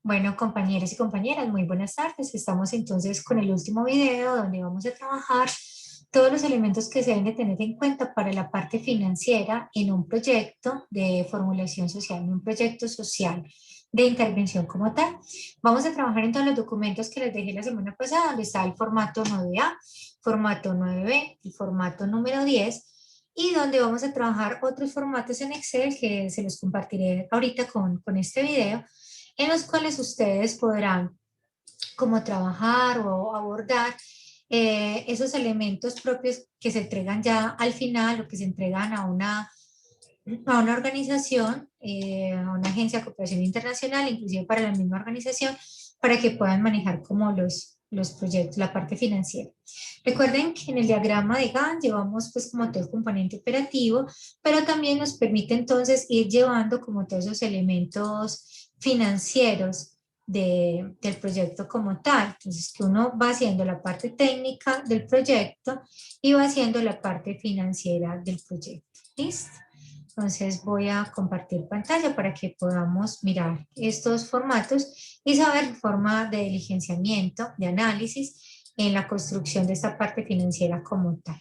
Bueno, compañeros y compañeras, muy buenas tardes. Estamos entonces con el último video donde vamos a trabajar todos los elementos que se deben de tener en cuenta para la parte financiera en un proyecto de formulación social, en un proyecto social de intervención como tal. Vamos a trabajar en todos los documentos que les dejé la semana pasada, donde está el formato 9A, formato 9B, el formato número 10, y donde vamos a trabajar otros formatos en Excel que se los compartiré ahorita con este video, en los cuales ustedes podrán como trabajar o abordar esos elementos propios que se entregan ya al final o que se entregan a una organización, a una agencia de cooperación internacional, inclusive para la misma organización, para que puedan manejar como los proyectos, la parte financiera. Recuerden que en el diagrama de Gantt llevamos pues como todo el componente operativo, pero también nos permite entonces ir llevando como todos esos elementos financieros del proyecto como tal. Entonces, que uno va haciendo la parte técnica del proyecto y va haciendo la parte financiera del proyecto. ¿Listo? Entonces voy a compartir pantalla para que podamos mirar estos formatos y saber forma de diligenciamiento, de análisis en la construcción de esta parte financiera como tal.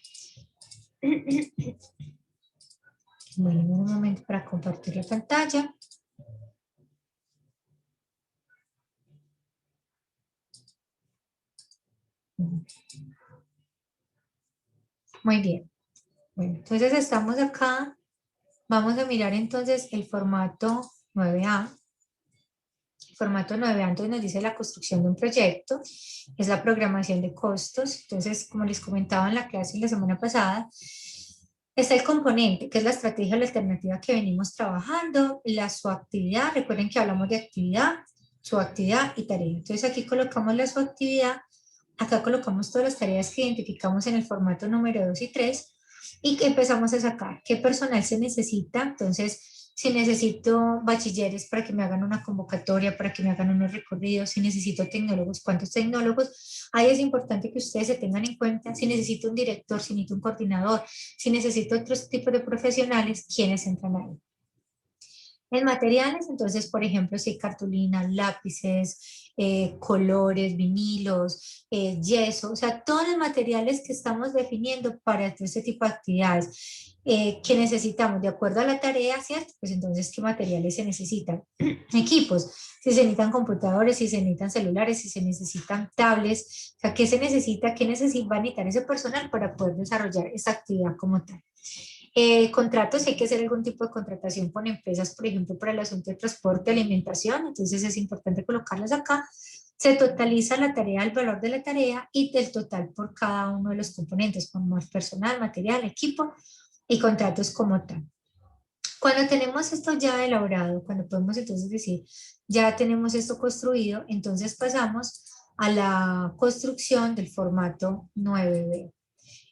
Bueno, un momento para compartir la pantalla. Muy bien. Bueno, entonces estamos acá. Vamos a mirar entonces el formato 9A. El formato 9A entonces nos dice la construcción de un proyecto, es la programación de costos. Entonces, como les comentaba en la clase la semana pasada, está el componente, que es la estrategia o la alternativa que venimos trabajando, su actividad. Recuerden que hablamos de actividad, su actividad y tarea. Entonces aquí colocamos la su actividad, acá colocamos todas las tareas que identificamos en el formato número 2 y 3 y que empezamos a sacar qué personal se necesita. Entonces, si necesito bachilleres para que me hagan una convocatoria, para que me hagan unos recorridos, si necesito tecnólogos, cuántos tecnólogos, ahí es importante que ustedes se tengan en cuenta. Si necesito un director, si necesito un coordinador, si necesito otros tipos de profesionales, ¿quiénes entran ahí? En materiales, entonces, por ejemplo, si hay cartulinas, lápices, colores, vinilos, yeso, o sea, todos los materiales que estamos definiendo para este tipo de actividades que necesitamos de acuerdo a la tarea, ¿cierto? Pues entonces, ¿qué materiales se necesitan? Equipos, si se necesitan computadores, si se necesitan celulares, si se necesitan tablets, o sea, ¿qué se necesita? ¿Qué va a necesitar ese personal para poder desarrollar esta actividad como tal? Contratos, hay que hacer algún tipo de contratación con empresas, por ejemplo, para el asunto de transporte, alimentación, entonces es importante colocarlas acá. Se totaliza la tarea, el valor de la tarea y el total por cada uno de los componentes, como el personal, material, equipo y contratos como tal. Cuando tenemos esto ya elaborado, cuando podemos entonces decir, ya tenemos esto construido, entonces pasamos a la construcción del formato 9B.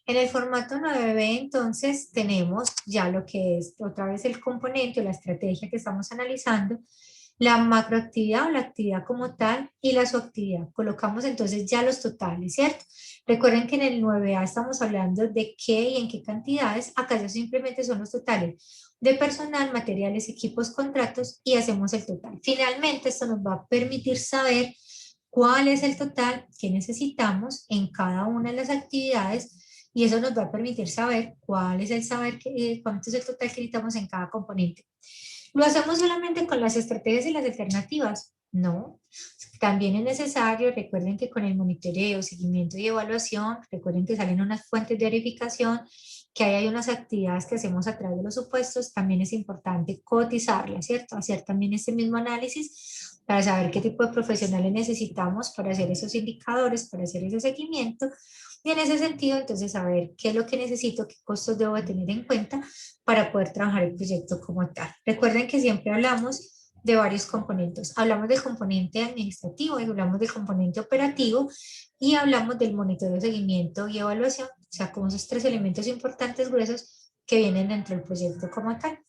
En el formato 9B, entonces, tenemos ya lo que es otra vez el componente o la estrategia que estamos analizando, la macroactividad o la actividad como tal y la subactividad. Colocamos entonces ya los totales, ¿cierto? Recuerden que en el 9A estamos hablando de qué y en qué cantidades. Acá ya simplemente son los totales de personal, materiales, equipos, contratos y hacemos el total. Finalmente, esto nos va a permitir saber cuál es el total que necesitamos en cada una de las actividades y eso nos va a permitir saber cuál es el saber cuánto es el total que necesitamos en cada componente. ¿Lo hacemos solamente con las estrategias y las alternativas? No, también es necesario, recuerden que con el monitoreo, seguimiento y evaluación, recuerden que salen unas fuentes de verificación, que hay unas actividades que hacemos a través de los supuestos, también es importante cotizarlas, ¿cierto? Hacer también este mismo análisis para saber qué tipo de profesionales necesitamos para hacer esos indicadores, para hacer ese seguimiento. Y en ese sentido, entonces, saber qué es lo que necesito, qué costos debo de tener en cuenta para poder trabajar el proyecto como tal. Recuerden que siempre hablamos de varios componentes. Hablamos del componente administrativo, y hablamos del componente operativo y hablamos del monitoreo, seguimiento y evaluación, o sea, como esos tres elementos importantes gruesos que vienen dentro del proyecto como tal.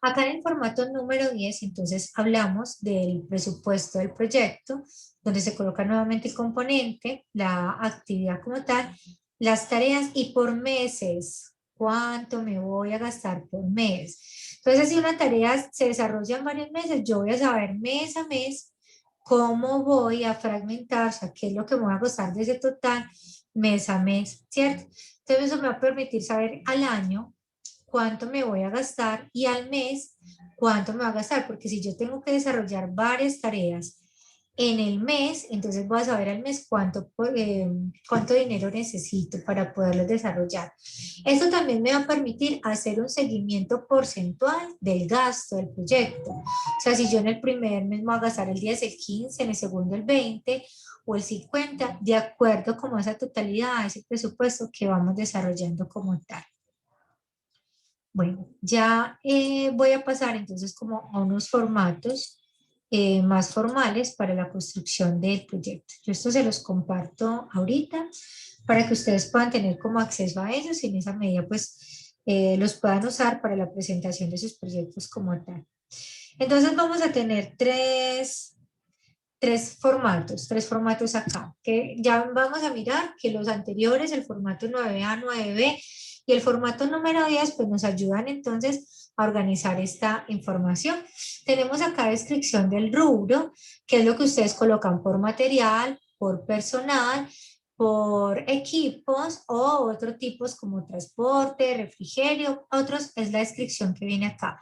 Acá en el formato número 10, entonces hablamos del presupuesto del proyecto, donde se coloca nuevamente el componente, la actividad como tal, las tareas y por meses, cuánto me voy a gastar por mes. Entonces, si una tarea se desarrolla en varios meses, yo voy a saber mes a mes cómo voy a fragmentar, o sea, qué es lo que me va a costar de ese total mes a mes, ¿cierto? Entonces eso me va a permitir saber al año cuánto me voy a gastar y al mes cuánto me va a gastar, porque si yo tengo que desarrollar varias tareas en el mes, entonces voy a saber al mes cuánto dinero necesito para poderlos desarrollar. Esto también me va a permitir hacer un seguimiento porcentual del gasto del proyecto. O sea, si yo en el primer mes me voy a gastar el 10, el 15, en el segundo el 20 o el 50, de acuerdo como a esa totalidad, a ese presupuesto que vamos desarrollando como tal. Bueno, ya voy a pasar entonces como a unos formatos más formales para la construcción del proyecto. Yo esto se los comparto ahorita para que ustedes puedan tener como acceso a ellos y en esa medida pues los puedan usar para la presentación de sus proyectos como tal. Entonces vamos a tener tres formatos acá, que ya vamos a mirar que los anteriores, el formato 9A, 9B y el formato número 10, pues nos ayudan entonces a organizar esta información. Tenemos acá descripción del rubro, que es lo que ustedes colocan por material, por personal, por equipos o otros tipos como transporte, refrigerio, otros es la descripción que viene acá.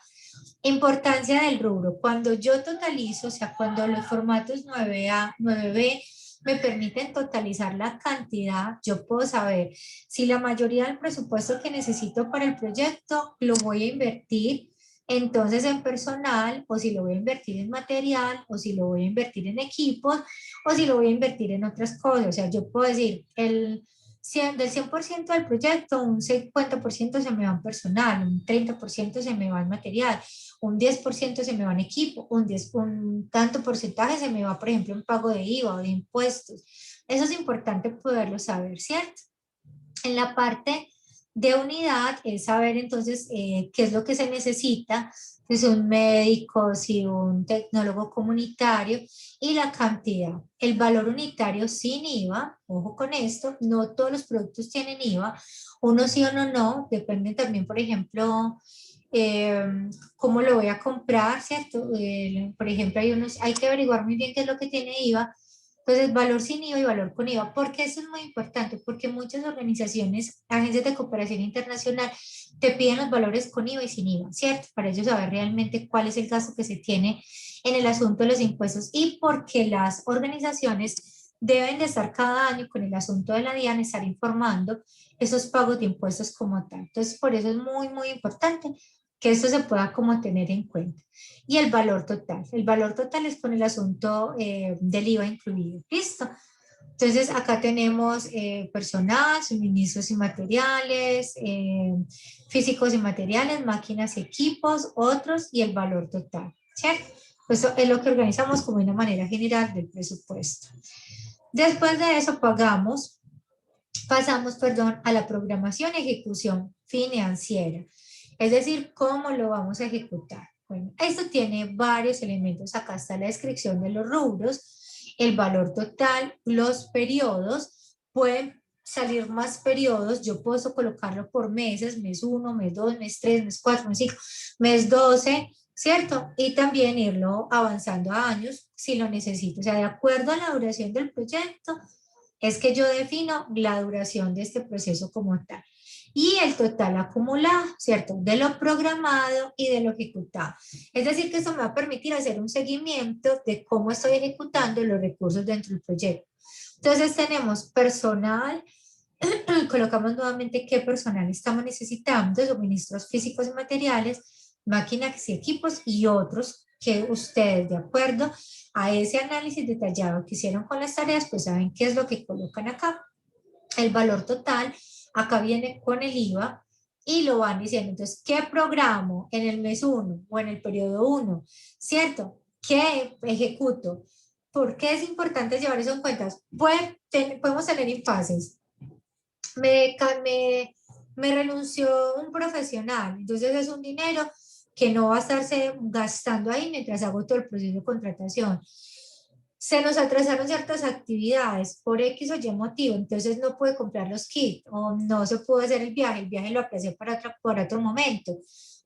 Importancia del rubro. Cuando yo totalizo, o sea, cuando los formatos 9A, 9B me permiten totalizar la cantidad, yo puedo saber si la mayoría del presupuesto que necesito para el proyecto lo voy a invertir entonces en personal, o si lo voy a invertir en material, o si lo voy a invertir en equipos, o si lo voy a invertir en otras cosas. O sea, yo puedo decir, del 100% del proyecto, un 50% se me va en personal, un 30% se me va en material, un 10% se me va en equipo, un tanto porcentaje se me va, por ejemplo, en pago de IVA o de impuestos. Eso es importante poderlo saber, ¿cierto? En la parte de unidad es saber entonces qué es lo que se necesita, si un médico, si un tecnólogo comunitario y la cantidad. El valor unitario sin IVA, ojo con esto, no todos los productos tienen IVA, uno sí o no, depende también, por ejemplo, eh, cómo lo voy a comprar, ¿cierto? Por ejemplo, hay que averiguar muy bien qué es lo que tiene IVA. Entonces, valor sin IVA y valor con IVA. ¿Por qué eso es muy importante? Porque muchas organizaciones, agencias de cooperación internacional, te piden los valores con IVA y sin IVA, ¿cierto? Para ellos saber realmente cuál es el gasto que se tiene en el asunto de los impuestos y porque las organizaciones deben de estar cada año con el asunto de la DIAN, estar informando esos pagos de impuestos como tal. Entonces, por eso es muy, muy importante que esto se pueda como tener en cuenta. Y el valor total. El valor total es con el asunto del IVA incluido. ¿Listo? Entonces, acá tenemos personal, suministros y materiales, físicos y materiales, máquinas y equipos, otros y el valor total. ¿Cierto? Eso es lo que organizamos como una manera general del presupuesto. Después de eso pasamos, perdón, a la programación y ejecución financiera. Es decir, cómo lo vamos a ejecutar. Bueno, esto tiene varios elementos. Acá está la descripción de los rubros, el valor total, los periodos. Pueden salir más periodos. Yo puedo colocarlo por meses, mes 1, mes 2, mes 3, mes 4, mes 5, mes 12, ¿cierto? Y también irlo avanzando a años si lo necesito. O sea, de acuerdo a la duración del proyecto, es que yo defino la duración de este proceso como tal y el total acumulado, ¿cierto? De lo programado y de lo ejecutado. Es decir, que eso me va a permitir hacer un seguimiento de cómo estoy ejecutando los recursos dentro del proyecto. Entonces tenemos personal, colocamos nuevamente qué personal estamos necesitando, suministros físicos y materiales, máquinas y equipos y otros que ustedes, de acuerdo a ese análisis detallado que hicieron con las tareas, pues saben qué es lo que colocan acá. El valor total, acá viene con el IVA y lo van diciendo. Entonces, ¿qué programo en el mes 1 o en el periodo 1? ¿Cierto? ¿Qué ejecuto? ¿Por qué es importante llevar eso en cuenta? Podemos tener impases. Me, me, me renunció un profesional, entonces es un dinero que no va a estarse gastando ahí mientras hago todo el proceso de contratación. Se nos atrasaron ciertas actividades por X o Y motivo, entonces no pude comprar los kits o no se pudo hacer el viaje lo aplacé para otro momento.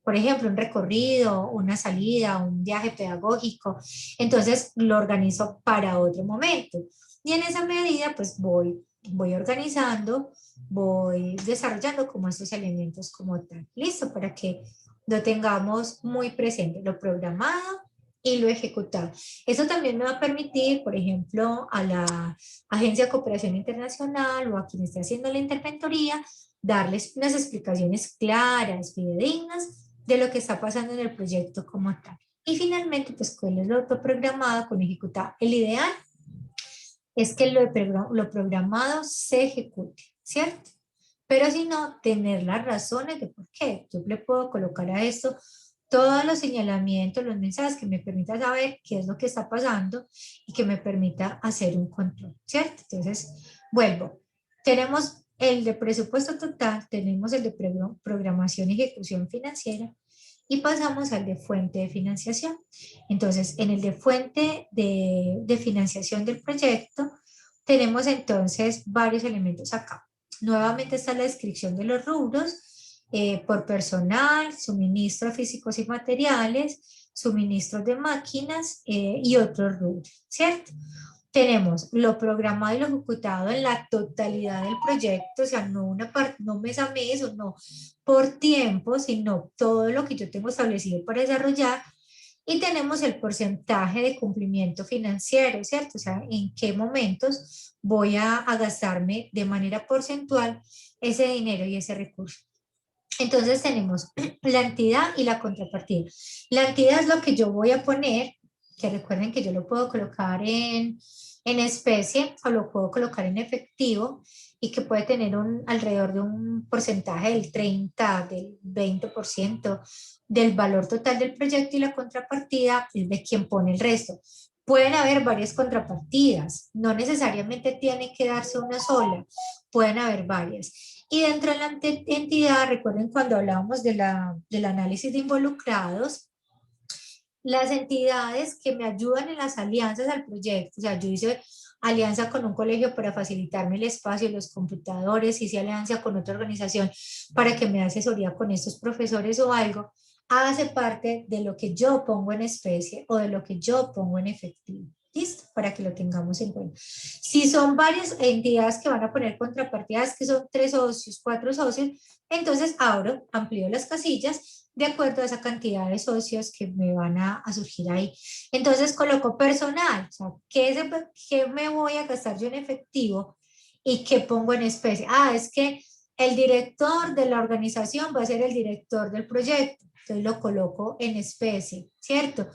por ejemplo, un recorrido, una salida, un viaje pedagógico, entonces lo organizo para otro momento. Y en esa medida, pues voy organizando, voy desarrollando como estos elementos como tal. Listo, para que lo tengamos muy presente, lo programado y lo ejecutado. Eso también me va a permitir, por ejemplo, a la Agencia de Cooperación Internacional o a quien esté haciendo la interventoría, darles unas explicaciones claras, fidedignas de lo que está pasando en el proyecto como tal. Y finalmente, pues con el autoprogramado, con ejecutado. El ideal es que lo programado se ejecute, ¿cierto? Pero si no, tener las razones de por qué. Yo le puedo colocar a esto todos los señalamientos, los mensajes que me permitan saber qué es lo que está pasando y que me permita hacer un control, ¿cierto? Entonces, vuelvo. Tenemos el de presupuesto total, tenemos el de programación y ejecución financiera y pasamos al de fuente de financiación. Entonces, en el de fuente de financiación del proyecto, tenemos entonces varios elementos acá. Nuevamente está la descripción de los rubros por personal, suministros físicos y materiales, suministros de máquinas y otros rubros, ¿cierto? Tenemos lo programado y lo ejecutado en la totalidad del proyecto, o sea, no una parte, no mes a mes o no por tiempo, sino todo lo que yo tengo establecido para desarrollar. Y tenemos el porcentaje de cumplimiento financiero, ¿cierto? O sea, en qué momentos voy a gastarme de manera porcentual ese dinero y ese recurso. Entonces tenemos la entidad y la contrapartida. La entidad es lo que yo voy a poner, que recuerden que yo lo puedo colocar en especie o lo puedo colocar en efectivo y que puede tener alrededor de un porcentaje del 30, del 20% del valor total del proyecto y la contrapartida es de quien pone el resto. Pueden haber varias contrapartidas, no necesariamente tiene que darse una sola, pueden haber varias. Y dentro de la entidad, recuerden cuando hablábamos del análisis de involucrados, las entidades que me ayudan en las alianzas al proyecto, o sea, yo hice alianza con un colegio para facilitarme el espacio, los computadores, hice alianza con otra organización para que me dé asesoría con estos profesores o algo, hace parte de lo que yo pongo en especie o de lo que yo pongo en efectivo. ¿Listo? Para que lo tengamos en cuenta. Si son varias entidades que van a poner contrapartidas, que son 3 socios, 4 socios, entonces abro, amplío las casillas de acuerdo a esa cantidad de socios que me van a surgir ahí. Entonces coloco personal, o sea, ¿qué me voy a gastar yo en efectivo y qué pongo en especie? Ah, es que el director de la organización va a ser el director del proyecto, entonces lo coloco en especie, ¿cierto?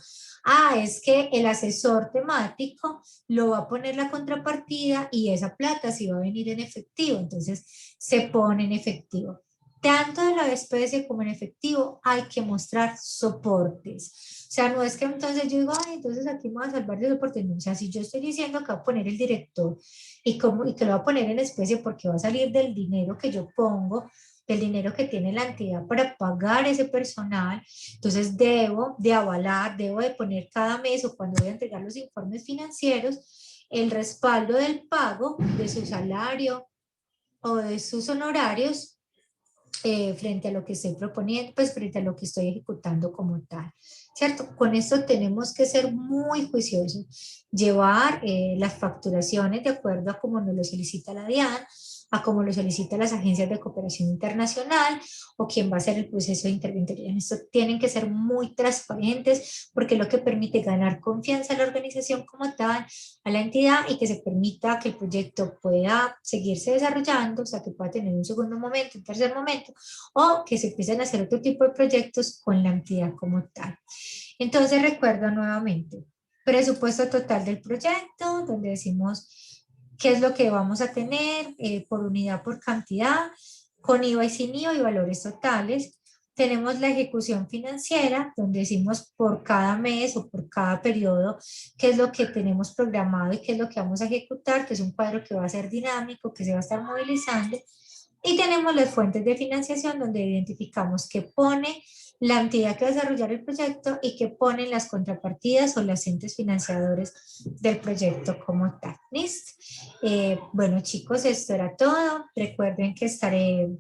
Ah, es que el asesor temático lo va a poner la contrapartida y esa plata sí va a venir en efectivo, entonces se pone en efectivo. Tanto de la especie como en efectivo hay que mostrar soportes. O sea, no es que entonces yo digo, ay, entonces aquí me voy a salvar de soporte. No, o sea, si yo estoy diciendo que va a poner el director y que lo va a poner en especie porque va a salir del dinero que yo pongo, del dinero que tiene la entidad para pagar ese personal, entonces debo de avalar, debo de poner cada mes o cuando voy a entregar los informes financieros, el respaldo del pago de su salario o de sus honorarios frente a lo que estoy proponiendo, pues frente a lo que estoy ejecutando como tal, ¿cierto? Con esto tenemos que ser muy juiciosos, llevar las facturaciones de acuerdo a como nos lo solicita la DIAN, a como lo solicitan las agencias de cooperación internacional o quien va a hacer el proceso de interventoría. En esto tienen que ser muy transparentes porque es lo que permite ganar confianza a la organización como tal, a la entidad y que se permita que el proyecto pueda seguirse desarrollando, o sea, que pueda tener un segundo momento, un tercer momento, o que se empiecen a hacer otro tipo de proyectos con la entidad como tal. Entonces, recuerdo nuevamente, presupuesto total del proyecto, donde decimos qué es lo que vamos a tener por unidad, por cantidad, con IVA y sin IVA y valores totales. Tenemos la ejecución financiera, donde decimos por cada mes o por cada periodo qué es lo que tenemos programado y qué es lo que vamos a ejecutar, que es un cuadro que va a ser dinámico, que se va a estar movilizando. Y tenemos las fuentes de financiación, donde identificamos qué pone la entidad que va a desarrollar el proyecto y qué ponen las contrapartidas o los entes financiadores del proyecto como tal. ¿Listo? Bueno, chicos, esto era todo. Recuerden que estaré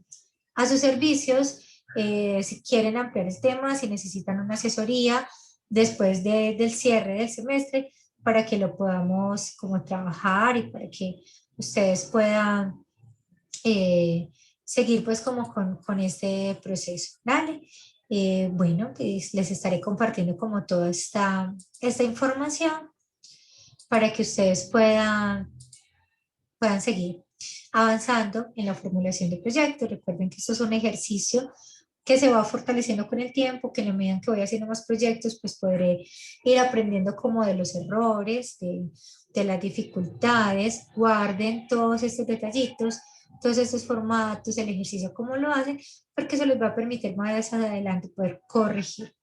a sus servicios Si quieren ampliar el tema, si necesitan una asesoría después del cierre del semestre, para que lo podamos como trabajar y para que ustedes puedan seguir pues como con este proceso, ¿vale? Bueno, pues les estaré compartiendo como toda esta información para que ustedes puedan seguir avanzando en la formulación de proyectos. Recuerden que esto es un ejercicio que se va fortaleciendo con el tiempo, que en la medida en que voy haciendo más proyectos, pues podré ir aprendiendo como de los errores, de las dificultades. Guarden todos estos detallitos, todos estos formatos, el ejercicio, cómo lo hacen, porque eso les va a permitir más adelante poder corregir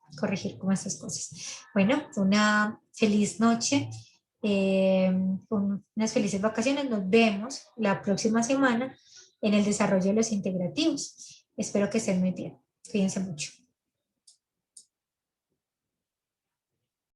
como estas cosas. Bueno, una feliz noche, unas felices vacaciones. Nos vemos la próxima semana en el desarrollo de los integrativos. Espero que estén muy bien. Cuídense mucho.